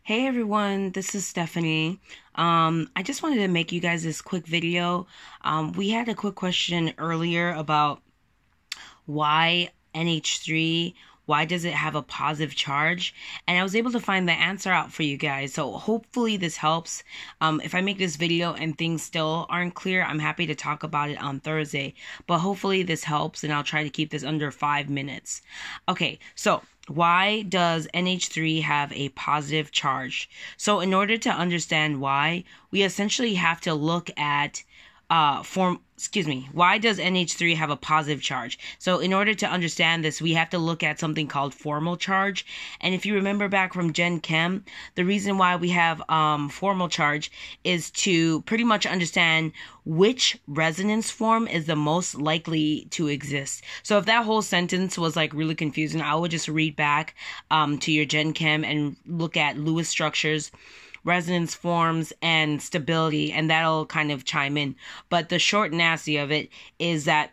Hey everyone, this is Stephanie. I just wanted to make you guys this quick video. We had a quick question earlier about why NH3, why does it have a positive charge? And I was able to find the answer out for you guys. So hopefully this helps. If I make this video and things still aren't clear, I'm happy to talk about it on Thursday. But hopefully this helps and I'll try to keep this under 5 minutes. Okay, so why does NH3 have a positive charge? So in order to understand why, we essentially have to look at why does NH3 have a positive charge? So in order to understand this, we have to look at something called formal charge. And if you remember back from Gen Chem, the reason why we have formal charge is to pretty much understand which resonance form is the most likely to exist. So if that whole sentence was like really confusing, I would just read back to your Gen Chem and look at Lewis structures, resonance forms, and stability, and that'll kind of chime in. But the short and nasty of it is that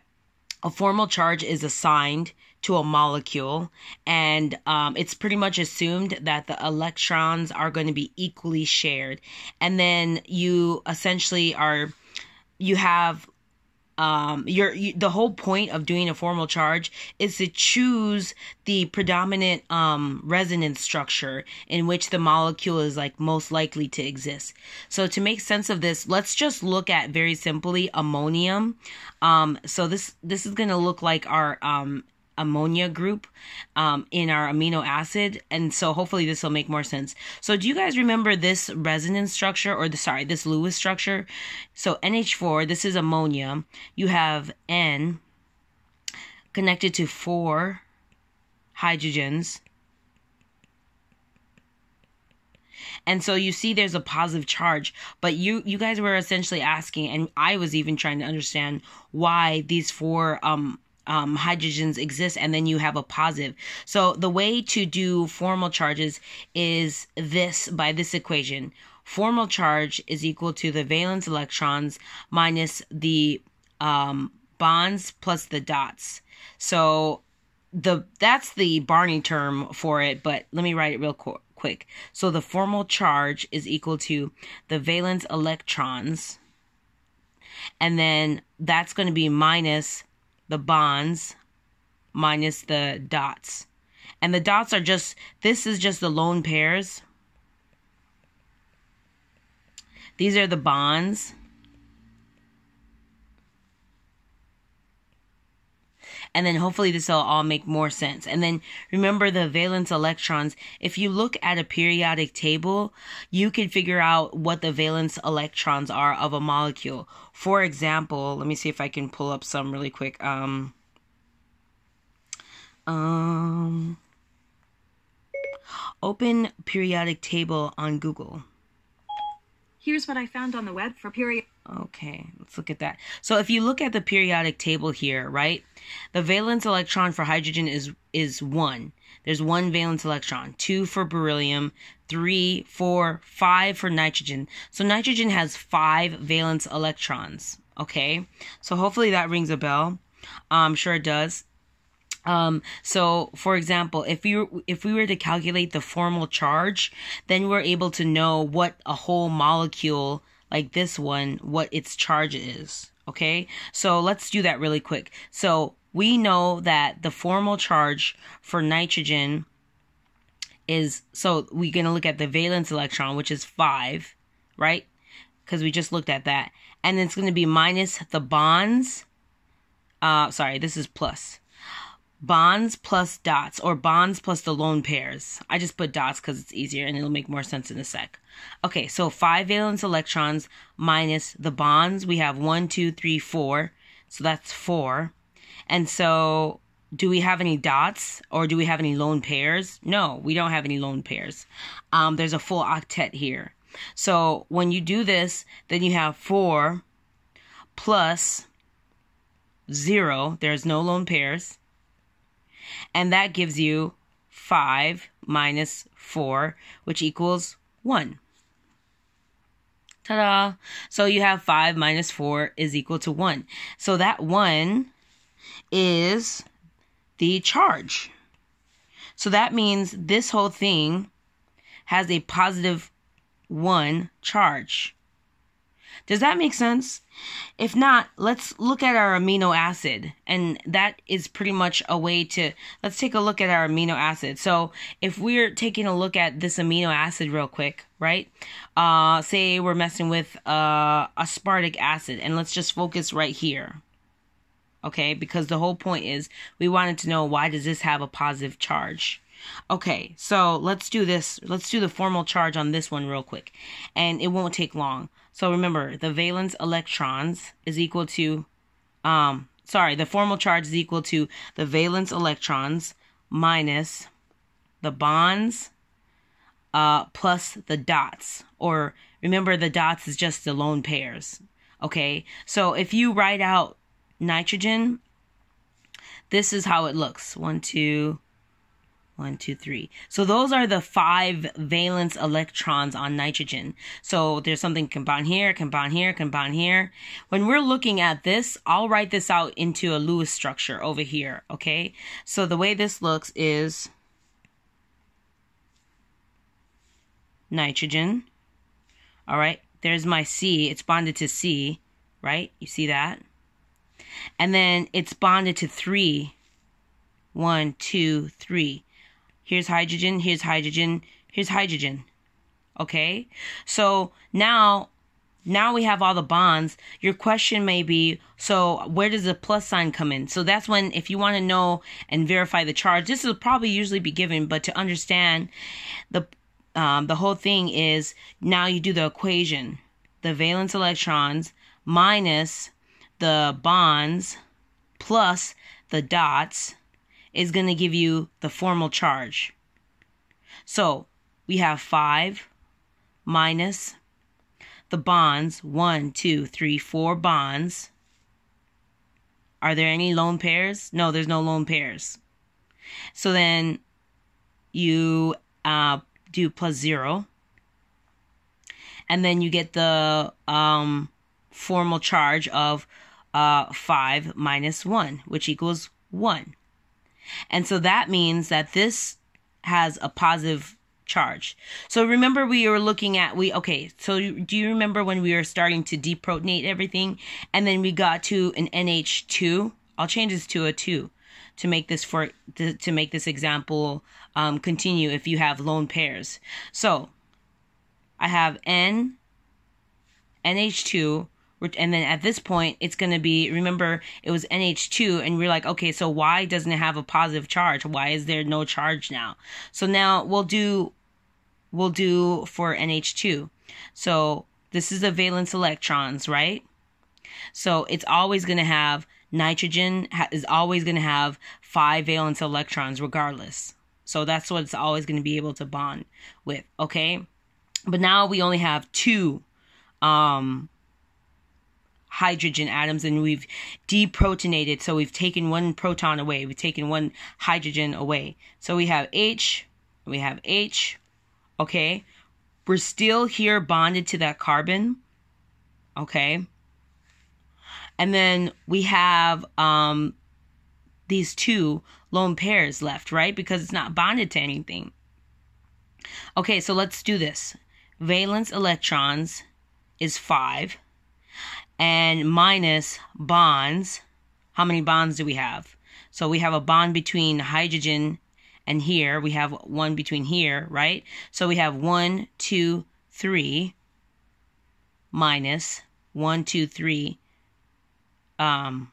a formal charge is assigned to a molecule, and it's pretty much assumed that the electrons are going to be equally shared. And then you essentially have the whole point of doing a formal charge is to choose the predominant resonance structure in which the molecule is like most likely to exist. So to make sense of this, let's just look at very simply ammonium. So this is going to look like our ammonia group in our amino acid, and so hopefully this will make more sense. So do you guys remember this resonance structure, or this Lewis structure? So NH4, this is ammonia. You have N connected to 4 hydrogens, and so you see there's a positive charge, but you guys were essentially asking, and I was even trying to understand why these 4 hydrogens exist, and then you have a positive. So the way to do formal charges is by this equation. Formal charge is equal to the valence electrons minus the bonds plus the dots. So that's the Barney term for it, but let me write it real quick. So the formal charge is equal to the valence electrons, and then that's going to be minus the bonds minus the dots. And the dots are this is just the lone pairs. These are the bonds. And then hopefully this will all make more sense. And then remember the valence electrons. If you look at a periodic table, you can figure out what the valence electrons are of a molecule. For example, let me see if I can pull up some really quick. Open periodic table on Google. Here's what I found on the web for period. Okay, let's look at that. So if you look at the periodic table here, right? The valence electron for hydrogen is 1. There's 1 valence electron. 2 for beryllium, 3, 4, 5 for nitrogen. So nitrogen has 5 valence electrons. Okay, so hopefully that rings a bell. I'm sure it does. So for example, if we were to calculate the formal charge, then we're able to know what a whole molecule like this one, what its charge is. Okay, so let's do that really quick. So we know that the formal charge for nitrogen is, so we're going to look at the valence electron, which is 5, right? Because we just looked at that. And it's going to be minus the bonds. This is plus. Bonds plus dots, or bonds plus the lone pairs. I just put dots because it's easier and it'll make more sense in a sec. Okay, so 5 valence electrons minus the bonds. We have 1, 2, 3, 4. So that's 4. And so do we have any dots, or do we have any lone pairs? No, we don't have any lone pairs. There's a full octet here. So when you do this, then you have 4 plus 0. There's no lone pairs. And that gives you 5 minus 4, which equals 1. Ta-da! So you have 5 minus 4 is equal to 1. So that 1 is the charge. So that means this whole thing has a positive 1 charge. Does that make sense? If not, let's look at our amino acid. And that is pretty much a way to, let's take a look at our amino acid. So if we're taking a look at this amino acid real quick, right? Say we're messing with aspartic acid, and let's just focus right here. Okay, because the whole point is we wanted to know, why does this have a positive charge? Okay, so let's do this. Let's do the formal charge on this one real quick, and it won't take long. So remember, the valence electrons is equal to, the formal charge is equal to the valence electrons minus the bonds plus the dots. Or remember, the dots is just the lone pairs. Okay, so if you write out nitrogen, this is how it looks. 1, 2, 1, 2, 3. So those are the 5 valence electrons on nitrogen. So there's something combined here, combined here, combined here. When we're looking at this, I'll write this out into a Lewis structure over here, okay? So the way this looks is nitrogen. All right, there's my C. It's bonded to C, right? You see that? And then it's bonded to 3. 1, 2, 3. Here's hydrogen, here's hydrogen, here's hydrogen. Okay? So now we have all the bonds. Your question may be, so where does the plus sign come in? So that's when, if you want to know and verify the charge, this will probably usually be given, but to understand the whole thing is, now you do the equation. The valence electrons minus the bonds plus the dots is going to give you the formal charge. So we have 5 minus the bonds, 1, 2, 3, 4 bonds. Are there any lone pairs? No, there's no lone pairs. So then you do plus 0. And then you get the formal charge of 5 minus 1, which equals 1. And so that means that this has a positive charge. So remember, we were looking at, so do you remember when we were starting to deprotonate everything, and then we got to an NH2? I'll change this to a 2 to make this to make this example continue if you have lone pairs. So I have NH2, and then at this point it's going to be, remember, it was NH2, and we're like, okay, so why doesn't it have a positive charge? Why is there no charge now? So now we'll do for NH2. So this is the valence electrons, right? So it's always going to have, nitrogen is always going to have 5 valence electrons regardless. So that's what it's always going to be able to bond with, okay? But now we only have 2 hydrogen atoms, and we've deprotonated. So we've taken 1 proton away. We've taken 1 hydrogen away. So we have H, we have H, okay? We're still here bonded to that carbon, okay? And then we have these 2 lone pairs left, right? Because it's not bonded to anything. Okay, so let's do this. Valence electrons is 5. And minus bonds. How many bonds do we have? So we have a bond between hydrogen and here. We have one between here, right? So we have 1, 2, 3 minus 1, 2, 3. Can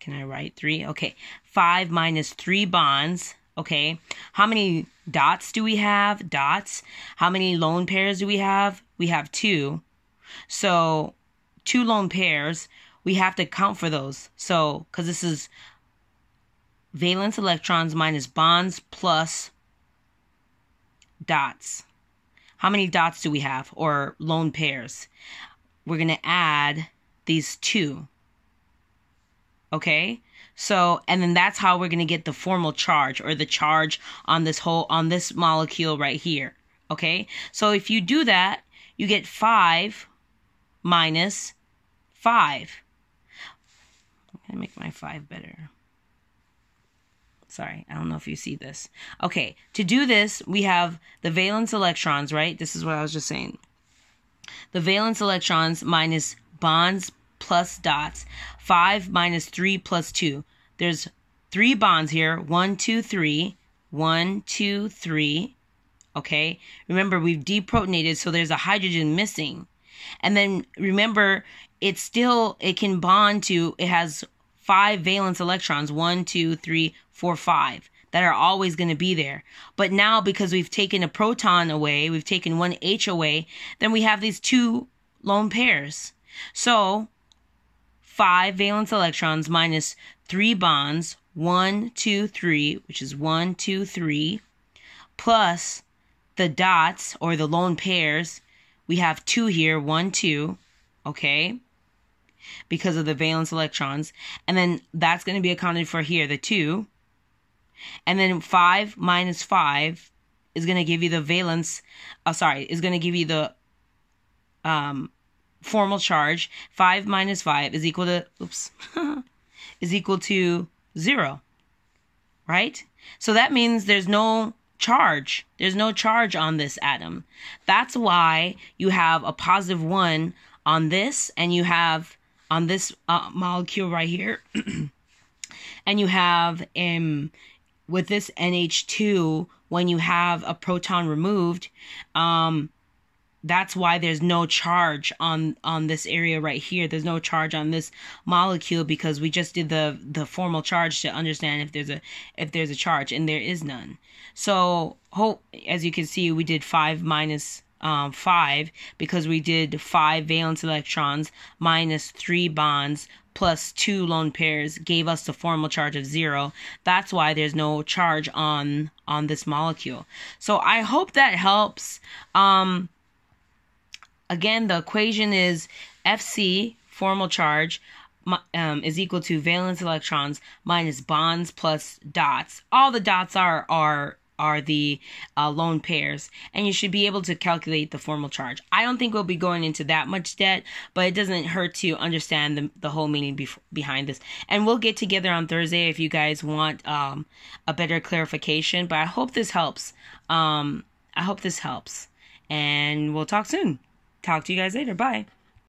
I write 3? Okay. 5 minus 3 bonds. Okay. How many dots do we have? Dots. How many lone pairs do we have? We have 2. So 2 lone pairs, we have to count for those. So, because this is valence electrons minus bonds plus dots. How many dots do we have, or lone pairs? We're going to add these 2. Okay? So, and then that's how we're going to get the formal charge, or the charge on this molecule right here. Okay? So if you do that, you get 5 minus 5. I'm going to make my 5 better. Sorry, I don't know if you see this. Okay, to do this, we have the valence electrons, right? This is what I was just saying. The valence electrons minus bonds plus dots. 5 minus 3 plus 2. There's 3 bonds here. 1, 2, 3. 1, 2, 3. Okay? Remember, we've deprotonated, so there's a hydrogen missing. And then, remember, it can bond to, it has 5 valence electrons. 1, 2, 3, 4, 5. That are always going to be there. But now, because we've taken a proton away, we've taken one H away, then we have these 2 lone pairs. So, 5 valence electrons minus 3 bonds, 1, 2, 3, which is 1, 2, 3, plus the dots, or the lone pairs, we have 2 here, 1, 2, okay, because of the valence electrons. And then that's going to be accounted for here, the 2. And then 5 minus 5 is going to give you the valence, is going to give you the formal charge. 5 minus 5 is equal to, is equal to 0, right? So that means there's no charge. There's no charge on this atom. That's why you have a positive 1 on this, and you have on this molecule right here, and you have with this NH2, when you have a proton removed, that's why there's no charge on this area right here. There's no charge on this molecule, because we just did the formal charge to understand if there's a charge, and there is none. So as you can see, we did 5 minus 5, because we did 5 valence electrons minus 3 bonds plus 2 lone pairs gave us the formal charge of 0. That's why there's no charge on this molecule. So I hope that helps. Again, the equation is Fc, formal charge, is equal to valence electrons minus bonds plus dots. All the dots are the lone pairs, and you should be able to calculate the formal charge. I don't think we'll be going into that much depth, but it doesn't hurt to understand the whole meaning behind this. And we'll get together on Thursday if you guys want a better clarification. But I hope this helps. And we'll talk soon. Talk to you guys later. Bye.